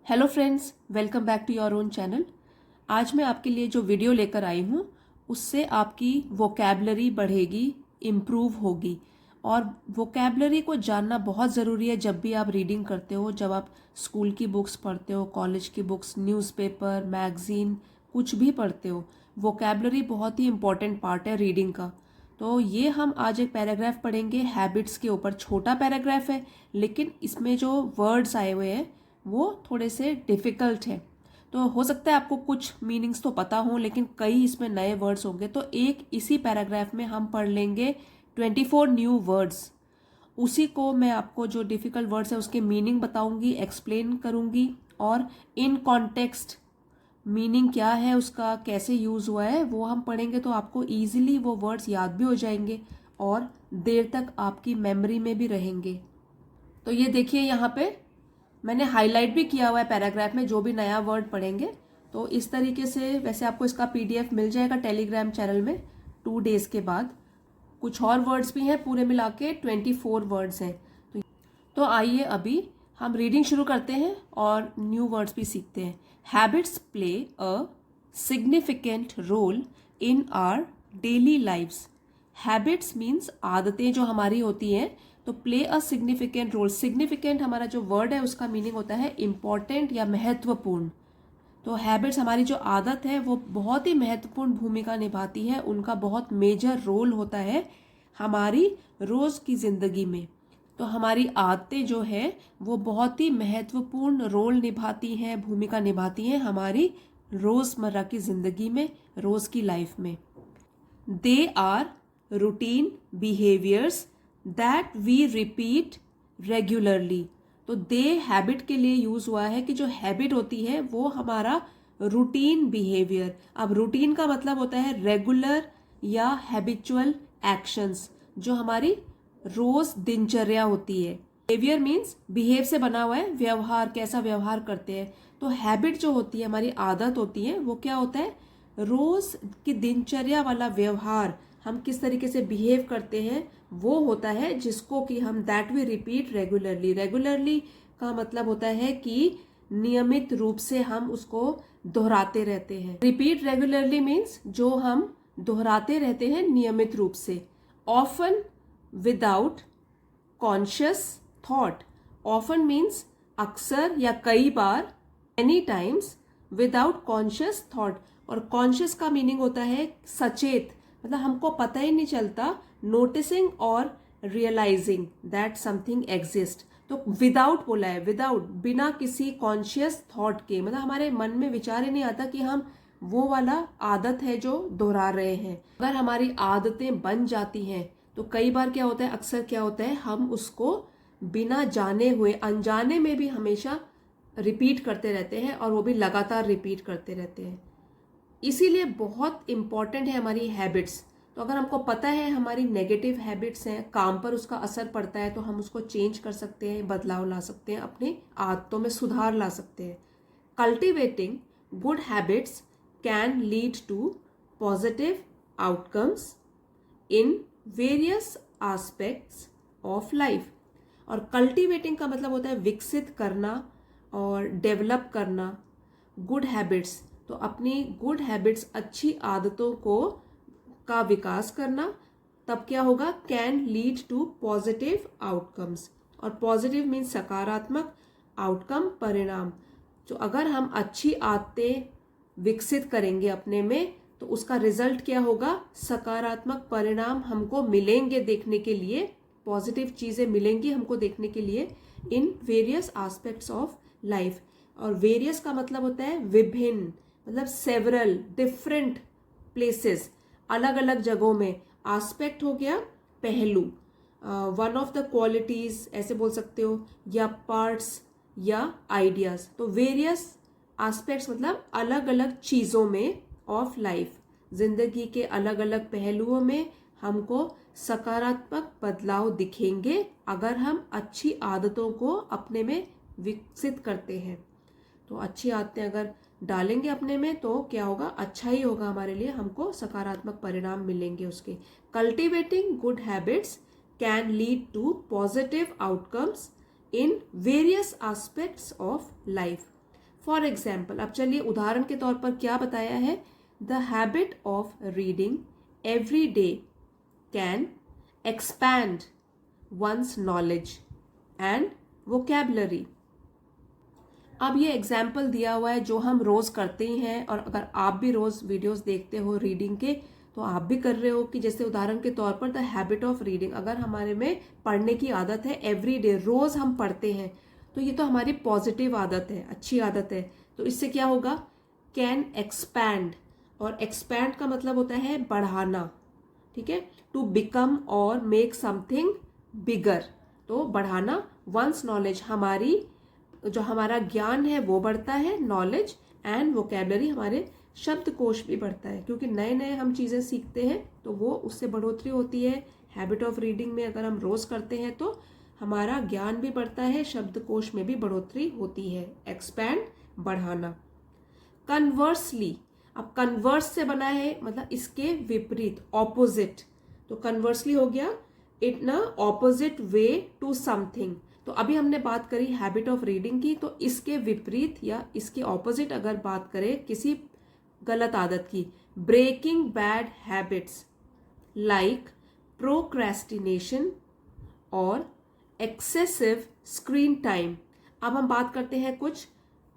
Hello friends, welcome back to your own channel. आज मैं आपके लिए जो वीडियो लेकर आई हूँ उससे आपकी वोकैबलरी बढ़ेगी, इम्प्रूव होगी। और वोकैबलरी को जानना बहुत ज़रूरी है जब भी आप रीडिंग करते हो, जब आप स्कूल की बुक्स पढ़ते हो, कॉलेज की बुक्स, न्यूज़पेपर, मैगज़ीन, कुछ भी पढ़ते हो। वोकैबलरी बहुत ही इम्पॉर्टेंट पार्ट है रीडिंग का। तो ये हम आज एक पैराग्राफ पढ़ेंगे हैबिट्स के ऊपर। छोटा पैराग्राफ है लेकिन इसमें जो वर्ड्स आए हुए हैं वो थोड़े से डिफ़िकल्ट है। तो हो सकता है आपको कुछ मीनिंग्स तो पता हो लेकिन कई इसमें नए वर्ड्स होंगे। तो एक इसी पैराग्राफ में हम पढ़ लेंगे 24 न्यू वर्ड्स। उसी को मैं आपको जो डिफ़िकल्ट वर्ड्स है उसके मीनिंग बताऊंगी, एक्सप्लेन करूंगी और इन कॉन्टेक्स्ट मीनिंग क्या है उसका, कैसे यूज़ हुआ है, वो हम पढ़ेंगे। तो आपको ईजिली वो वर्ड्स याद भी हो जाएंगे और देर तक आपकी मेमोरी में भी रहेंगे। तो ये देखिए, यहाँ पे मैंने हाईलाइट भी किया हुआ है पैराग्राफ में जो भी नया वर्ड पढ़ेंगे। तो इस तरीके से वैसे आपको इसका पीडीएफ मिल जाएगा टेलीग्राम चैनल में 2 डेज के बाद। कुछ और वर्ड्स भी हैं, पूरे मिला के 24 वर्ड्स हैं। तो आइए अभी हम रीडिंग शुरू करते हैं और न्यू वर्ड्स भी सीखते हैं। Habits play a significant role in our daily lives. Habits means आदतें जो हमारी होती हैं। तो play a significant role, significant हमारा जो वर्ड है उसका मीनिंग होता है इम्पॉर्टेंट या महत्वपूर्ण। तो हैबिट्स, हमारी जो आदत है वो बहुत ही महत्वपूर्ण भूमिका निभाती है, उनका बहुत मेजर रोल होता है हमारी रोज़ की ज़िंदगी में। तो हमारी आदतें जो है वो बहुत ही महत्वपूर्ण रोल निभाती हैं, भूमिका निभाती हैं हमारी रोज़मर्रा की ज़िंदगी में, रोज़ की लाइफ में। They are routine behaviours that we repeat regularly. तो दे हैबिट के लिए यूज़ हुआ है कि जो हैबिट होती है वो हमारा रूटीन बिहेवियर। अब रूटीन का मतलब होता है रेगुलर या हैबिचुअल एक्शंस, जो हमारी रोज दिनचर्या होती है। बिहेवियर मीन्स बिहेव से बना हुआ है, व्यवहार, कैसा व्यवहार करते हैं। तो हैबिट जो होती है, हमारी आदत होती है, वो क्या होता है, रोज की दिनचर्या वाला व्यवहार, हम किस तरीके से बिहेव करते हैं वो होता है, जिसको कि हम that we repeat regularly. Regularly का मतलब होता है कि नियमित रूप से हम उसको दोहराते रहते हैं। रिपीट रेगुलरली मीन्स जो हम दोहराते रहते हैं नियमित रूप से। Often without conscious thought. Often means अक्सर या कई बार, any times, without conscious thought. और कॉन्शियस का मीनिंग होता है सचेत, मतलब हमको पता ही नहीं चलता, नोटिसिंग और रियलाइजिंग दैट समथिंग एग्जिस्ट। तो विदाउट बोला है, विदाउट, बिना किसी कॉन्शियस थॉट के, मतलब हमारे मन में विचार ही नहीं आता कि हम वो वाला आदत है जो दोहरा रहे हैं। अगर हमारी आदतें बन जाती हैं तो कई बार क्या होता है, अक्सर क्या होता है, हम उसको बिना जाने हुए, अनजाने में भी हमेशा रिपीट करते रहते हैं और वो भी लगातार रिपीट करते रहते हैं। इसीलिए बहुत इंपॉर्टेंट है हमारी हैबिट्स। तो अगर हमको पता है हमारी नेगेटिव हैबिट्स हैं, काम पर उसका असर पड़ता है, तो हम उसको चेंज कर सकते हैं, बदलाव ला सकते हैं, अपनी आदतों में सुधार ला सकते हैं। Cultivating good habits can lead to positive outcomes in various aspects of life. और कल्टिवेटिंग का मतलब होता है विकसित करना और डेवलप करना गुड हैबिट्स। तो अपनी गुड हैबिट्स, अच्छी आदतों को का विकास करना, तब क्या होगा, can lead to positive outcomes. और पॉजिटिव मीन्स सकारात्मक, आउटकम परिणाम। तो अगर हम अच्छी आदतें विकसित करेंगे अपने में तो उसका रिजल्ट क्या होगा, सकारात्मक परिणाम हमको मिलेंगे देखने के लिए, पॉजिटिव चीज़ें मिलेंगी हमको देखने के लिए इन वेरियस एस्पेक्ट्स ऑफ लाइफ। और वेरियस का मतलब होता है विभिन्न, मतलब सेवरल, डिफरेंट प्लेसेस, अलग अलग जगहों में। एस्पेक्ट हो गया पहलू, वन ऑफ द क्वालिटीज ऐसे बोल सकते हो, या पार्ट्स या आइडियाज। तो वेरियस एस्पेक्ट्स मतलब अलग अलग चीज़ों में ऑफ लाइफ, जिंदगी के अलग अलग पहलुओं में हमको सकारात्मक बदलाव दिखेंगे अगर हम अच्छी आदतों को अपने में विकसित करते हैं। तो अच्छी आदतें अगर डालेंगे अपने में तो क्या होगा, अच्छा ही होगा हमारे लिए, हमको सकारात्मक परिणाम मिलेंगे उसके। Cultivating good habits can lead to positive outcomes in various aspects of life. For example, अब चलिए उदाहरण के तौर पर क्या बताया है, the habit of reading every day can expand one's knowledge and vocabulary। अब ये एग्जाम्पल दिया हुआ है जो हम रोज़ करते ही हैं, और अगर आप भी रोज़ वीडियोस देखते हो रीडिंग के तो आप भी कर रहे हो कि जैसे उदाहरण के तौर पर द हैबिट ऑफ रीडिंग, अगर हमारे में पढ़ने की आदत है एवरी डे, रोज़ हम पढ़ते हैं, तो ये तो हमारी पॉजिटिव आदत है, अच्छी आदत है। तो इससे क्या होगा, कैन एक्सपैंड, और एक्सपैंड का मतलब होता है बढ़ाना, ठीक है, टू बिकम और मेक समथिंग बिगर, तो बढ़ाना। वंस नॉलेज, हमारी जो हमारा ज्ञान है वो बढ़ता है, नॉलेज, एंड वोकेबलरी, हमारे शब्दकोश भी बढ़ता है, क्योंकि नए नए हम चीज़ें सीखते हैं तो वो उससे बढ़ोतरी होती है। हैबिट ऑफ रीडिंग में अगर हम रोज़ करते हैं तो हमारा ज्ञान भी बढ़ता है, शब्दकोश में भी बढ़ोतरी होती है। एक्सपैंड, बढ़ाना। कन्वर्सली, अब कन्वर्स से बना है मतलब इसके विपरीत, ऑपोजिट, तो कन्वर्सली हो गया in opposite way to something. तो अभी हमने बात करी हैबिट ऑफ रीडिंग की, तो इसके विपरीत या इसके ऑपोजिट अगर बात करें किसी गलत आदत की, breaking bad habits like procrastination और एक्सेसिव स्क्रीन टाइम। अब हम बात करते हैं कुछ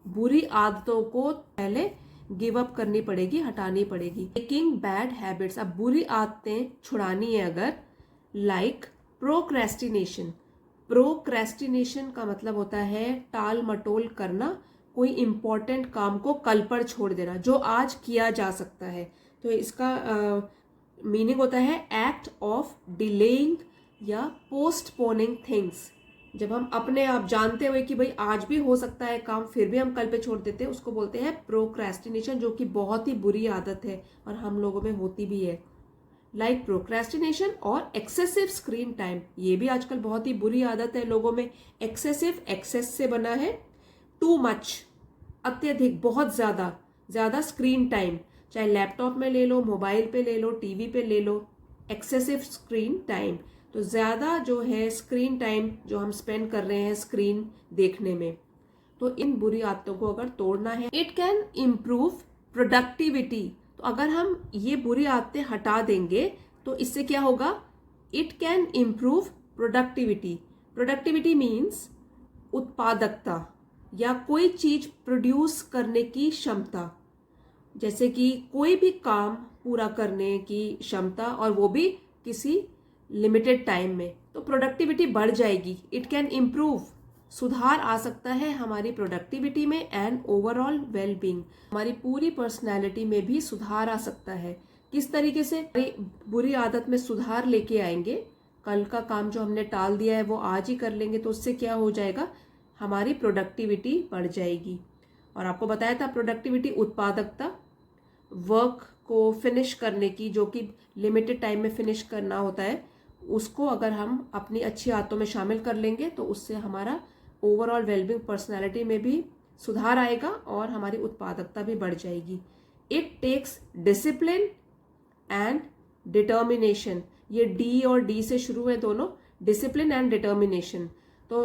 बुरी आदतों को पहले गिव अप करनी पड़ेगी, हटानी पड़ेगी। ब्रेकिंग बैड हैबिट्स, अब बुरी आदतें छुड़ानी है अगर, लाइक प्रोक्रेस्टिनेशन। प्रोक्रेस्टिनेशन का मतलब होता है टाल मटोल करना, कोई इंपॉर्टेंट काम को कल पर छोड़ देना जो आज किया जा सकता है। तो इसका मीनिंग होता है एक्ट ऑफ डिलेइंग या पोस्टपोनिंग थिंग्स। जब हम अपने आप जानते हुए कि भाई आज भी हो सकता है काम, फिर भी हम कल पे छोड़ देते हैं, उसको बोलते हैं प्रोक्रेस्टिनेशन, जो कि बहुत ही बुरी आदत है और हम लोगों में होती भी है। लाइक प्रोक्रेस्टिनेशन और एक्सेसिव स्क्रीन टाइम, ये भी आजकल बहुत ही बुरी आदत है लोगों में। एक्सेसिव, एक्सेस से बना है, टू मच, अत्यधिक, बहुत ज्यादा, ज्यादा स्क्रीन टाइम, चाहे लैपटॉप में ले लो, मोबाइल पे ले लो, टीवी पे ले लो, एक्सेसिव स्क्रीन टाइम। तो ज्यादा जो है स्क्रीन टाइम जो हम स्पेंड कर रहे हैं स्क्रीन देखने में, तो इन बुरी आदतों को अगर तोड़ना है, इट कैन इम्प्रूव प्रोडक्टिविटी। तो अगर हम ये बुरी आदतें हटा देंगे तो इससे क्या होगा, it can improve productivity. Productivity means उत्पादकता या कोई चीज प्रोड्यूस करने की क्षमता, जैसे कि कोई भी काम पूरा करने की क्षमता, और वो भी किसी लिमिटेड टाइम में, तो प्रोडक्टिविटी बढ़ जाएगी। इट कैन इम्प्रूव, सुधार आ सकता है हमारी प्रोडक्टिविटी में, एंड ओवरऑल वेलबींग, हमारी पूरी पर्सनैलिटी में भी सुधार आ सकता है। किस तरीके से बुरी आदत में सुधार लेके आएंगे, कल का काम जो हमने टाल दिया है वो आज ही कर लेंगे, तो उससे क्या हो जाएगा, हमारी प्रोडक्टिविटी बढ़ जाएगी। और आपको बताया था प्रोडक्टिविटी उत्पादकता, वर्क को फिनिश करने की, जो कि लिमिटेड टाइम में फिनिश करना होता है, उसको अगर हम अपनी अच्छी आदतों में शामिल कर लेंगे तो उससे हमारा ओवरऑल वेलबींग, पर्सनैलिटी में भी सुधार आएगा और हमारी उत्पादकता भी बढ़ जाएगी। It takes discipline and determination, ये डी और डी से शुरू है दोनों, डिसिप्लिन एंड डिटर्मिनेशन। तो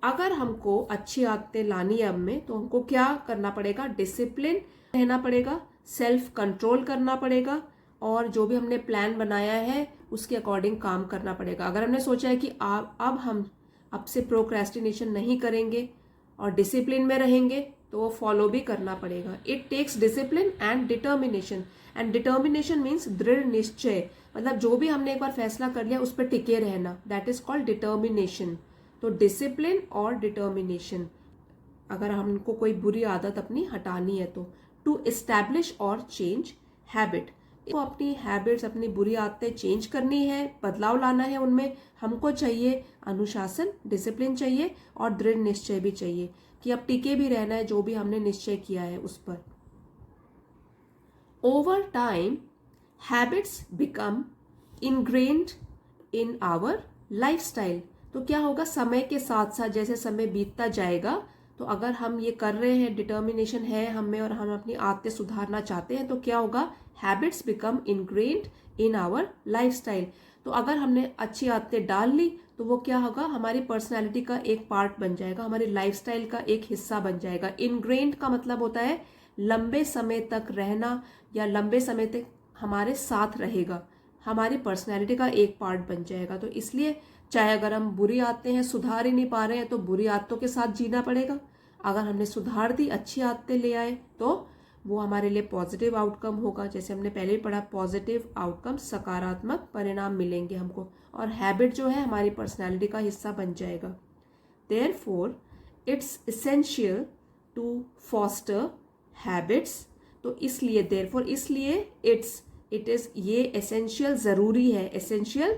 अगर हमको अच्छी आदतें लानी है अब में, तो हमको क्या करना पड़ेगा, डिसिप्लिन रहना पड़ेगा, सेल्फ कंट्रोल करना पड़ेगा, और जो भी हमने प्लान बनाया है उसके अकॉर्डिंग काम करना पड़ेगा। अगर हमने सोचा है कि अब हम अब से प्रोक्रेस्टिनेशन नहीं करेंगे और डिसिप्लिन में रहेंगे, तो वो फॉलो भी करना पड़ेगा। It takes discipline and determination, and determination means दृढ़ निश्चय, मतलब जो भी हमने एक बार फैसला कर लिया उस पर टिके रहना, दैट इज कॉल्ड डिटर्मिनेशन। तो डिसिप्लिन और डिटर्मिनेशन, अगर हमको कोई बुरी आदत अपनी हटानी है तो। टू एस्टैब्लिश और चेंज हैबिट, तो अपनी हैबिट्स, अपनी बुरी आदतें चेंज करनी है, बदलाव लाना है उनमें, हमको चाहिए अनुशासन, डिसिप्लिन चाहिए, और दृढ़ निश्चय भी चाहिए कि अब टिके भी रहना है जो भी हमने निश्चय किया है उस पर। Over time habits become ingrained in our lifestyle. तो क्या होगा, समय के साथ साथ जैसे समय बीतता जाएगा, तो अगर हम ये कर रहे हैं, डिटर्मिनेशन है हम में और हम अपनी आदतें सुधारना चाहते हैं, तो क्या होगा, habits become ingrained in our lifestyle. तो अगर हमने अच्छी आदतें डाल ली तो वो क्या होगा, हमारी पर्सनैलिटी का एक पार्ट बन जाएगा, हमारी लाइफस्टाइल का एक हिस्सा बन जाएगा। इनग्रेन्ड का मतलब होता है लंबे समय तक रहना या लंबे समय तक हमारे साथ रहेगा, हमारी पर्सनैलिटी का एक पार्ट बन जाएगा। तो इसलिए चाहे अगर हम बुरी आदतें हैं, सुधार ही नहीं पा रहे हैं, तो बुरी आदतों के साथ जीना पड़ेगा। अगर हमने सुधार दी, अच्छी आदतें ले आए, तो वो हमारे लिए पॉजिटिव आउटकम होगा। जैसे हमने पहले ही पढ़ा, पॉजिटिव आउटकम, सकारात्मक परिणाम मिलेंगे हमको, और हैबिट जो है हमारी पर्सनैलिटी का हिस्सा बन जाएगा। Therefore it's essential to foster habits. तो इसलिए देयरफॉर, इसलिए इट इज, ये एसेंशियल ज़रूरी है, एसेंशियल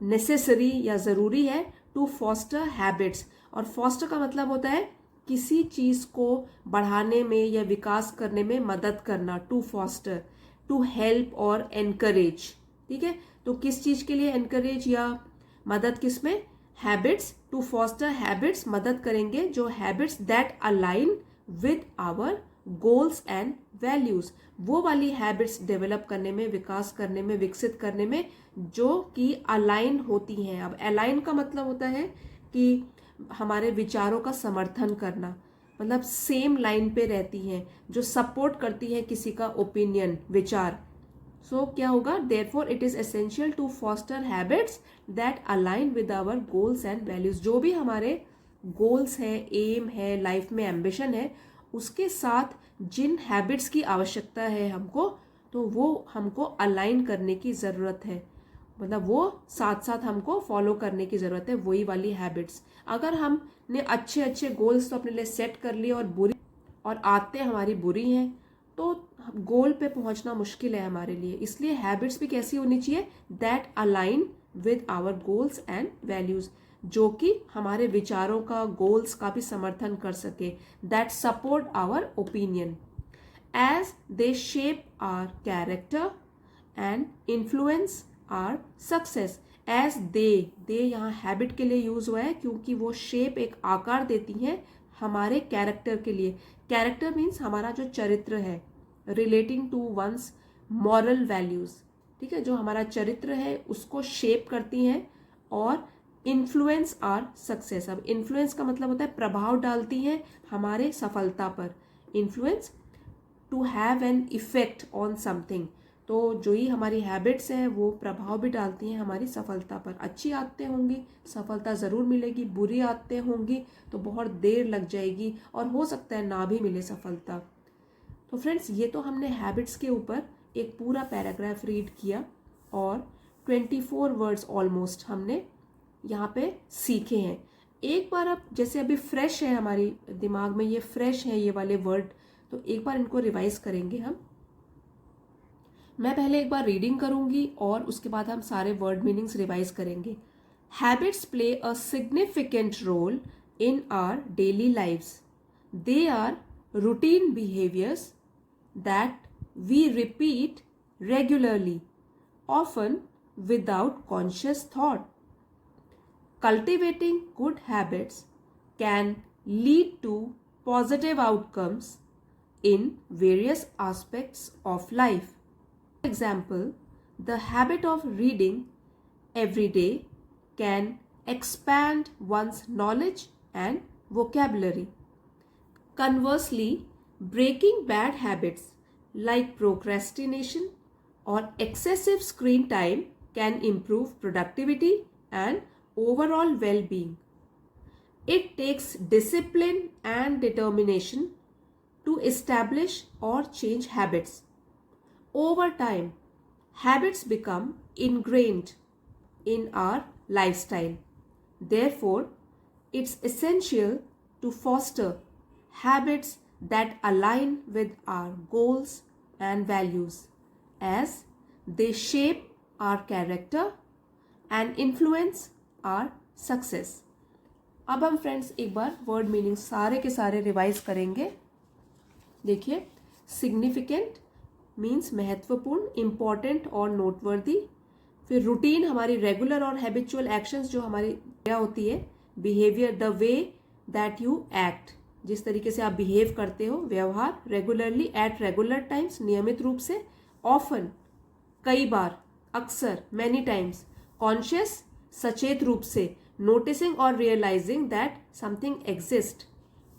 नेसेसरी या ज़रूरी है, टू फॉस्टर हैबिट्स। और फॉस्टर का मतलब होता है किसी चीज़ को बढ़ाने में या विकास करने में मदद करना, टू फॉस्टर, टू हेल्प और एनकरेज। ठीक है, तो किस चीज़ के लिए एनकरेज या मदद, किस में, हैबिट्स, टू फॉस्टर हैबिट्स, मदद करेंगे जो habits that align with our goals and values, वो वाली हैबिट्स डेवलप करने में, विकास करने में, विकसित करने में, जो कि अलाइन होती हैं। अब अलाइन का मतलब होता है कि हमारे विचारों का समर्थन करना, मतलब सेम लाइन पे रहती हैं, जो सपोर्ट करती है किसी का ओपिनियन, विचार। सो क्या होगा, therefore it is essential to foster habits that align with our goals and values. जो भी हमारे गोल्स है, एम है, लाइफ में एम्बिशन है, उसके साथ जिन हैबिट्स की आवश्यकता है हमको, तो वो हमको अलाइन करने की ज़रूरत है, मतलब वो साथ साथ हमको फॉलो करने की ज़रूरत है, वही वाली हैबिट्स। अगर हमने अच्छे अच्छे गोल्स तो अपने लिए सेट कर लिए और आदतें हमारी बुरी हैं, तो गोल पे पहुंचना मुश्किल है हमारे लिए। इसलिए हैबिट्स भी कैसी होनी चाहिए, that align with our goals and values, जो कि हमारे विचारों का, गोल्स का भी समर्थन कर सके, that support our opinion, as they shape our character and influence our success. As they यहाँ हैबिट के लिए यूज हुआ है, क्योंकि वो शेप, एक आकार देती हैं हमारे कैरेक्टर के लिए। कैरेक्टर मीन्स हमारा जो चरित्र है, relating to one's moral values. ठीक है, जो हमारा चरित्र है उसको शेप करती हैं, और इन्फ्लुएंस आर सक्सेस। अब इन्फ्लुएंस का मतलब होता है प्रभाव डालती हैं हमारे सफलता पर। Influence, to have an effect on something. तो जो ही हमारी हैबिट्स हैं वो प्रभाव भी डालती हैं हमारी सफलता पर। अच्छी आदतें होंगी, सफलता ज़रूर मिलेगी, बुरी आदतें होंगी तो बहुत देर लग जाएगी, और हो सकता है ना भी मिले सफलता। तो फ्रेंड्स, ये तो हमने हैबिट्स के ऊपर एक पूरा पैराग्राफ रीड किया, और 24 वर्ड्स ऑलमोस्ट हमने यहाँ पे सीखे हैं। एक बार अब, जैसे अभी फ्रेश है हमारी दिमाग में, ये फ्रेश है ये वाले वर्ड, तो एक बार इनको रिवाइज करेंगे हम। मैं पहले एक बार रीडिंग करूंगी और उसके बाद हम सारे वर्ड मीनिंग्स रिवाइज करेंगे। Habits play a significant role in our daily lives. They are routine behaviours that we repeat regularly, often without conscious thought. Cultivating good habits can lead to positive outcomes in various aspects of life. For example, the habit of reading every day can expand one's knowledge and vocabulary. Conversely, breaking bad habits like procrastination or excessive screen time can improve productivity and overall well-being. It takes discipline and determination to establish or change habits. Over time, habits become ingrained in our lifestyle. Therefore, it's essential to foster habits that align with our goals and values, as they shape our character and influence our success. अब हम friends एक बार word meaning सारे के सारे revise करेंगे। देखिए, significant means महत्वपूर्ण, important और नोटवर्दी। फिर रूटीन, हमारी रेगुलर और हैबिचुअल एक्शंस जो हमारी क्या होती है। Behaviour, the way that you act, जिस तरीके से आप बिहेव करते हो, व्यवहार। रेगुलरली, एट रेगुलर टाइम्स, नियमित रूप से। ऑफन, कई बार, अक्सर, मैनी टाइम्स। कॉन्शियस, सचेत रूप से। नोटिसिंग और रियलाइजिंग दैट समथिंग एग्जिस्ट,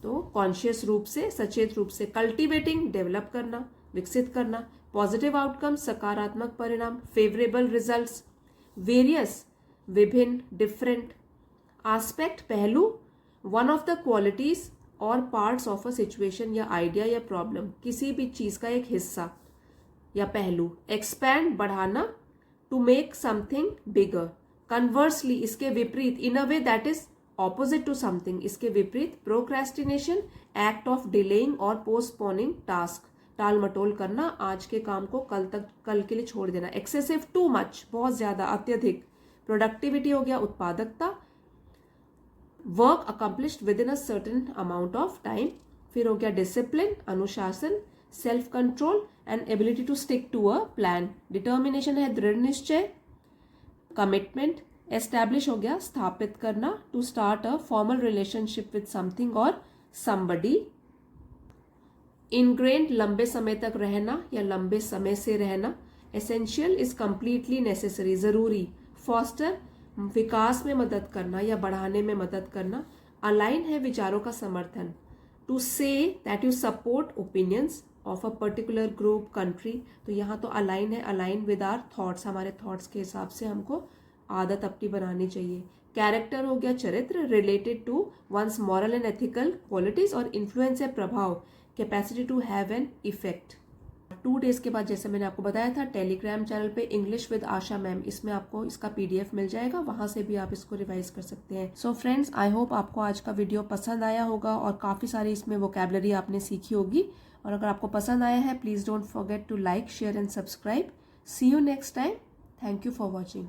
तो कॉन्शियस रूप से, सचेत रूप से। कल्टिवेटिंग, डेवलप करना, विकसित करना। पॉजिटिव आउटकम, सकारात्मक परिणाम, फेवरेबल रिजल्ट्स। वेरियस, विभिन्न, डिफरेंट। आस्पेक्ट, पहलू, वन ऑफ द क्वालिटीज और पार्ट्स ऑफ अ सिचुएशन या आइडिया या प्रॉब्लम, किसी भी चीज का एक हिस्सा या पहलू। एक्सपैंड, बढ़ाना, to make something bigger. Conversely, इसके विपरीत, in a way that is opposite to something, इसके विपरीत। प्रोक्रेस्टिनेशन, एक्ट ऑफ डिलेइंग और पोस्टपोनिंग टास्क, टाल मटोल करना, आज के काम को कल के लिए छोड़ देना। एक्सेसिव, टू मच, बहुत ज्यादा, अत्यधिक। प्रोडक्टिविटी हो गया उत्पादकता, work accomplished within a certain amount of time. फिर हो गया डिसिप्लिन, अनुशासन, self control and ability to stick to a plan. Determination है दृढ़ निश्चय। कमिटमेंट, एस्टैब्लिश हो गया स्थापित करना, to start a formal relationship with something और समबडी। इनग्रेन्ड, लंबे समय तक रहना या लंबे समय से रहना। एसेंशियल इज कंप्लीटली नेसेसरी, जरूरी। फॉस्टर, विकास में मदद करना या बढ़ाने में मदद करना। अलाइन है विचारों का समर्थन। To say that you support opinions of a particular group, country, तो यहाँ तो अलाइन है, अलाइन विद आर थॉट्स, हमारे थॉट्स के हिसाब से हमको आदत अपनी बनानी चाहिए। कैरेक्टर हो गया चरित्र, related to one's moral and ethical qualities, और इन्फ्लुएंस है प्रभाव, capacity to have an effect. 2 days के बाद, जैसे मैंने आपको बताया था, टेलीग्राम चैनल पे इंग्लिश विद आशा मैम, इसमें आपको इसका PDF मिल जाएगा, वहां से भी आप इसको रिवाइज कर सकते हैं। सो फ्रेंड्स, आई होप आपको आज का वीडियो पसंद आया होगा और काफ़ी सारी इसमें वोकैबुलरी आपने सीखी होगी। और अगर आपको पसंद आया है, please don't forget to like, share and subscribe. See you next time. Thank you for watching.